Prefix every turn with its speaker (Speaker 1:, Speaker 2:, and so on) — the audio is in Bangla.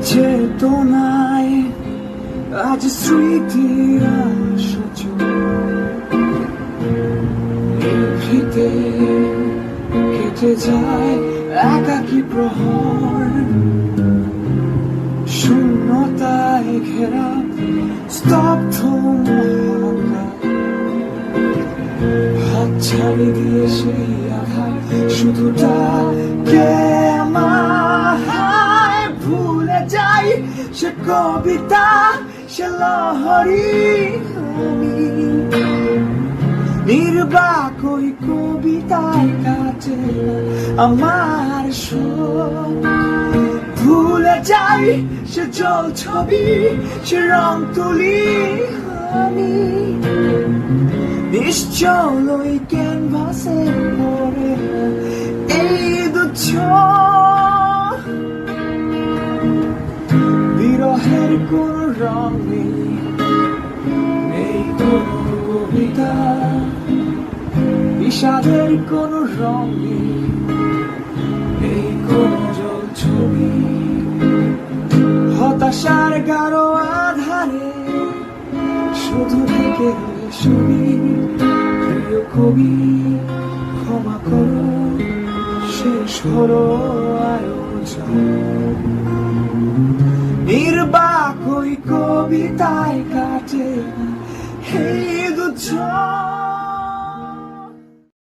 Speaker 1: চেতনায় আজ স্মৃতির নিভৃতে কেটে যায় একাকী প্রহর, শূন্যতায় ঘেরা স্তব্ধ হাত ছাড়ি দিয়ে সেই আঘাত শুধুটা কে আমায় ভুলে যাই সে কবিতা সে লহরী আমি নির্বাক ওই কবিতায় কাটে আমার শোক, ভুলে যাই সে জল ছবি সে রং তুলি আমি নিশ্চল ওই ক্যানভাসে পড়ে এই দুচ্ছ বিরহের কোন রং নেই কোন কবিতা, বিষাদের কোন রং নেই কোন জল ছবি, হতাশার গাঢ় আধারে শুধু থেকে ছবি। প্রিয় কবি ক্ষমা করো শেষ হলো আয়োজন, নির্বাক ওই কবিতায় কাটে এই দুজন।